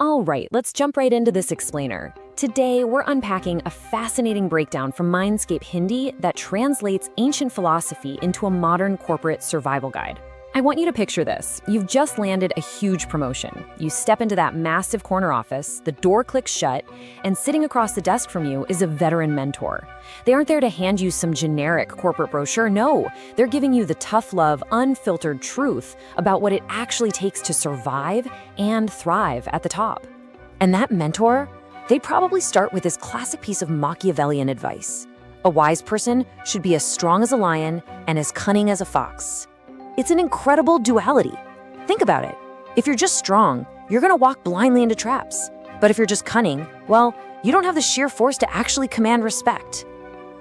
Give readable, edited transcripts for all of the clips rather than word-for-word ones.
All right, let's jump right into this explainer. Today, we're unpacking a fascinating breakdown from Mindscape Hindi that translates ancient philosophy into a modern corporate survival guide. I want you to picture this. You've just landed a huge promotion. You step into that massive corner office, the door clicks shut, and sitting across the desk from you is a veteran mentor. They aren't there to hand you some generic corporate brochure. No, they're giving you the tough love, unfiltered truth about what it actually takes to survive and thrive at the top. And that mentor, they'd probably start with this classic piece of Machiavellian advice. A wise person should be as strong as a lion and as cunning as a fox. It's an incredible duality. Think about it. If you're just strong, you're gonna walk blindly into traps. But if you're just cunning, well, you don't have the sheer force to actually command respect.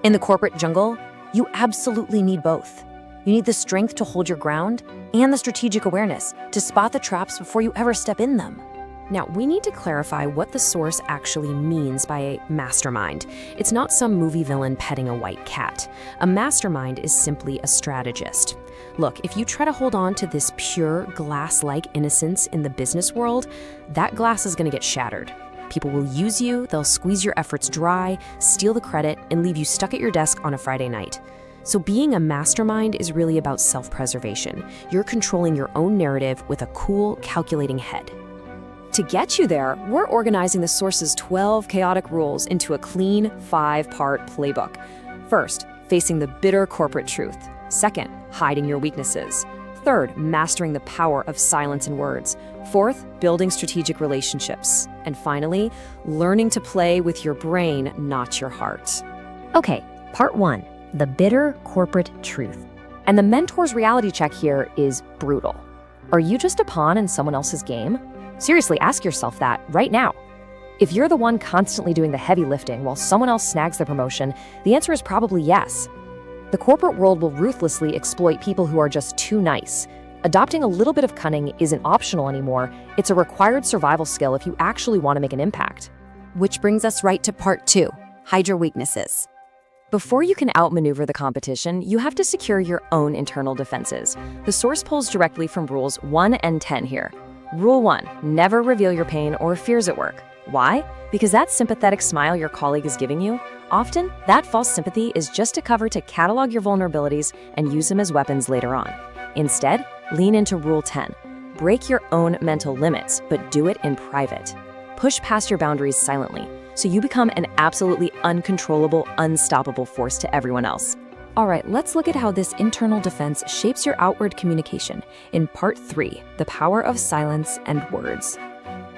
In the corporate jungle, you absolutely need both. You need the strength to hold your ground and the strategic awareness to spot the traps before you ever step in them. Now, we need to clarify what the source actually means by a mastermind. It's not some movie villain petting a white cat. A mastermind is simply a strategist. Look, if you try to hold on to this pure glass-like innocence in the business world, that glass is going to get shattered. People will use you, they'll squeeze your efforts dry, steal the credit, and leave you stuck at your desk on a Friday night. So being a mastermind is really about self-preservation. You're controlling your own narrative with a cool, calculating head. To get you there, we're organizing the source's 12 chaotic rules into a clean 5-part playbook. First, facing the bitter corporate truth. Second, hiding your weaknesses. Third, mastering the power of silence and words. Fourth, building strategic relationships. And finally, learning to play with your brain, not your heart. Okay, part 1, the bitter corporate truth. And the mentor's reality check here is brutal. Are you just a pawn in someone else's game? Seriously, ask yourself that right now. If you're the one constantly doing the heavy lifting while someone else snags the promotion, the answer is probably yes. The corporate world will ruthlessly exploit people who are just too nice. Adopting a little bit of cunning isn't optional anymore. It's a required survival skill if you actually want to make an impact. Which brings us right to part 2, hide your weaknesses. Before you can outmaneuver the competition, you have to secure your own internal defenses. The source pulls directly from rules 1 and 10 here. Rule 1, never reveal your pain or fears at work. Why? Because that sympathetic smile your colleague is giving you, often that false sympathy is just a cover to catalog your vulnerabilities and use them as weapons later on. Instead, lean into Rule 10. Break your own mental limits, but do it in private. Push past your boundaries silently, so you become an absolutely uncontrollable, unstoppable force to everyone else. All right, let's look at how this internal defense shapes your outward communication in part 3, the power of silence and words.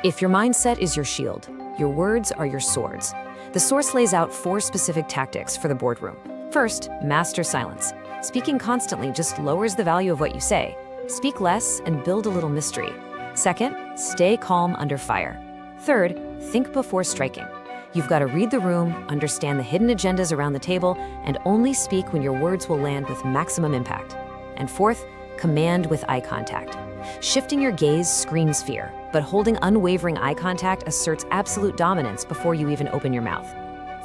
If your mindset is your shield, your words are your swords. The source lays out 4 specific tactics for the boardroom. First, master silence. Speaking constantly just lowers the value of what you say. Speak less and build a little mystery. Second, stay calm under fire. Third, think before striking. You've got to read the room, understand the hidden agendas around the table, and only speak when your words will land with maximum impact. And fourth, command with eye contact. Shifting your gaze screams fear, but holding unwavering eye contact asserts absolute dominance before you even open your mouth.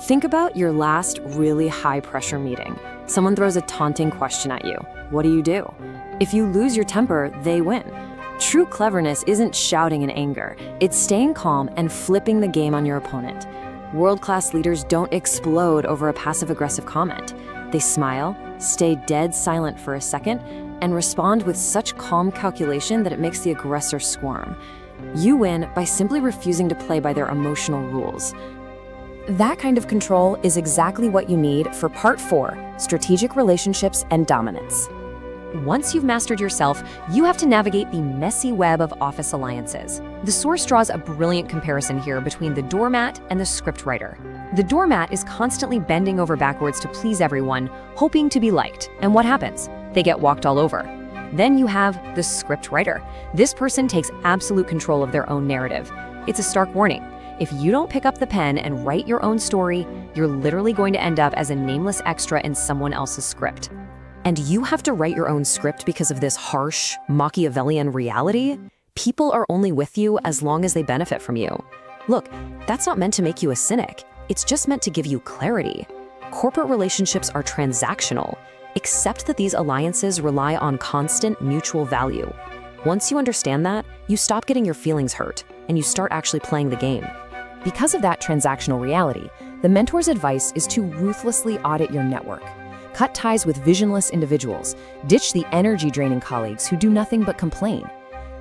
Think about your last really high-pressure meeting. Someone throws a taunting question at you. What do? If you lose your temper, they win. True cleverness isn't shouting in anger. It's staying calm and flipping the game on your opponent. World-class leaders don't explode over a passive-aggressive comment. They smile, stay dead silent for a second, and respond with such calm calculation that it makes the aggressor squirm. You win by simply refusing to play by their emotional rules. That kind of control is exactly what you need for part 4, strategic relationships and dominance. Once you've mastered yourself, you have to navigate the messy web of office alliances. The source draws a brilliant comparison here between the doormat and the scriptwriter. The doormat is constantly bending over backwards to please everyone, hoping to be liked. And what happens? They get walked all over. Then you have the scriptwriter. This person takes absolute control of their own narrative. It's a stark warning. If you don't pick up the pen and write your own story, you're literally going to end up as a nameless extra in someone else's script. And you have to write your own script because of this harsh, Machiavellian reality? People are only with you as long as they benefit from you. Look, that's not meant to make you a cynic. It's just meant to give you clarity. Corporate relationships are transactional. Accept that these alliances rely on constant mutual value. Once you understand that, you stop getting your feelings hurt. and you start actually playing the game. Because of that transactional reality, the mentor's advice is to ruthlessly audit your network. Cut ties with visionless individuals. Ditch the energy-draining colleagues who do nothing but complain.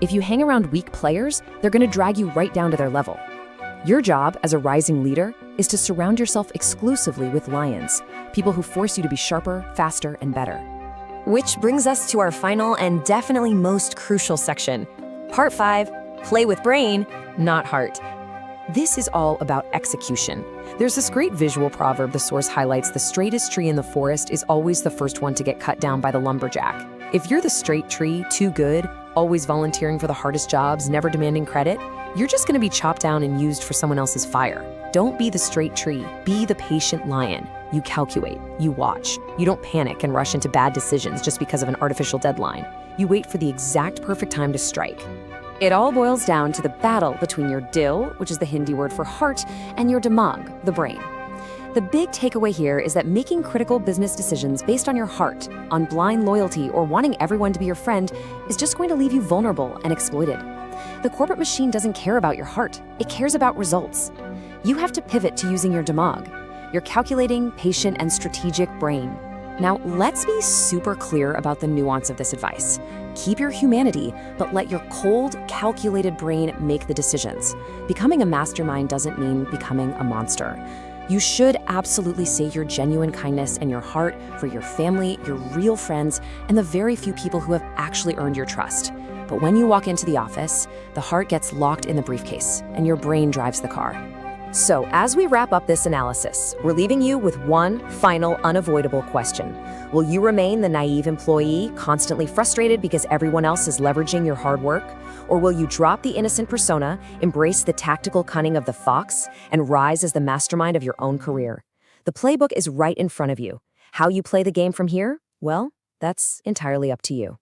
If you hang around weak players, they're going to drag you right down to their level. Your job as a rising leader is to surround yourself exclusively with lions, people who force you to be sharper, faster, and better. Which brings us to our final and definitely most crucial section. Part 5, play with brain, not heart. This is all about execution. There's this great visual proverb the source highlights: the straightest tree in the forest is always the first one to get cut down by the lumberjack. If you're the straight tree, too good, always volunteering for the hardest jobs, never demanding credit, you're just gonna be chopped down and used for someone else's fire. Don't be the straight tree, be the patient lion. You calculate, you watch. You don't panic and rush into bad decisions just because of an artificial deadline. You wait for the exact perfect time to strike. It all boils down to the battle between your dil, which is the Hindi word for heart, and your dimag, the brain. The big takeaway here is that making critical business decisions based on your heart, on blind loyalty, or wanting everyone to be your friend is just going to leave you vulnerable and exploited. The corporate machine doesn't care about your heart. It cares about results. You have to pivot to using your dimag, your calculating, patient, and strategic brain. Now, let's be super clear about the nuance of this advice. Keep your humanity, but let your cold, calculated brain make the decisions. Becoming a mastermind doesn't mean becoming a monster. You should absolutely save your genuine kindness and your heart for your family, your real friends, and the very few people who have actually earned your trust. But when you walk into the office, the heart gets locked in the briefcase, and your brain drives the car. So, as we wrap up this analysis, we're leaving you with one final unavoidable question. Will you remain the naive employee, constantly frustrated because everyone else is leveraging your hard work? Or will you drop the innocent persona, embrace the tactical cunning of the fox, and rise as the mastermind of your own career? The playbook is right in front of you. How you play the game from here? Well, that's entirely up to you.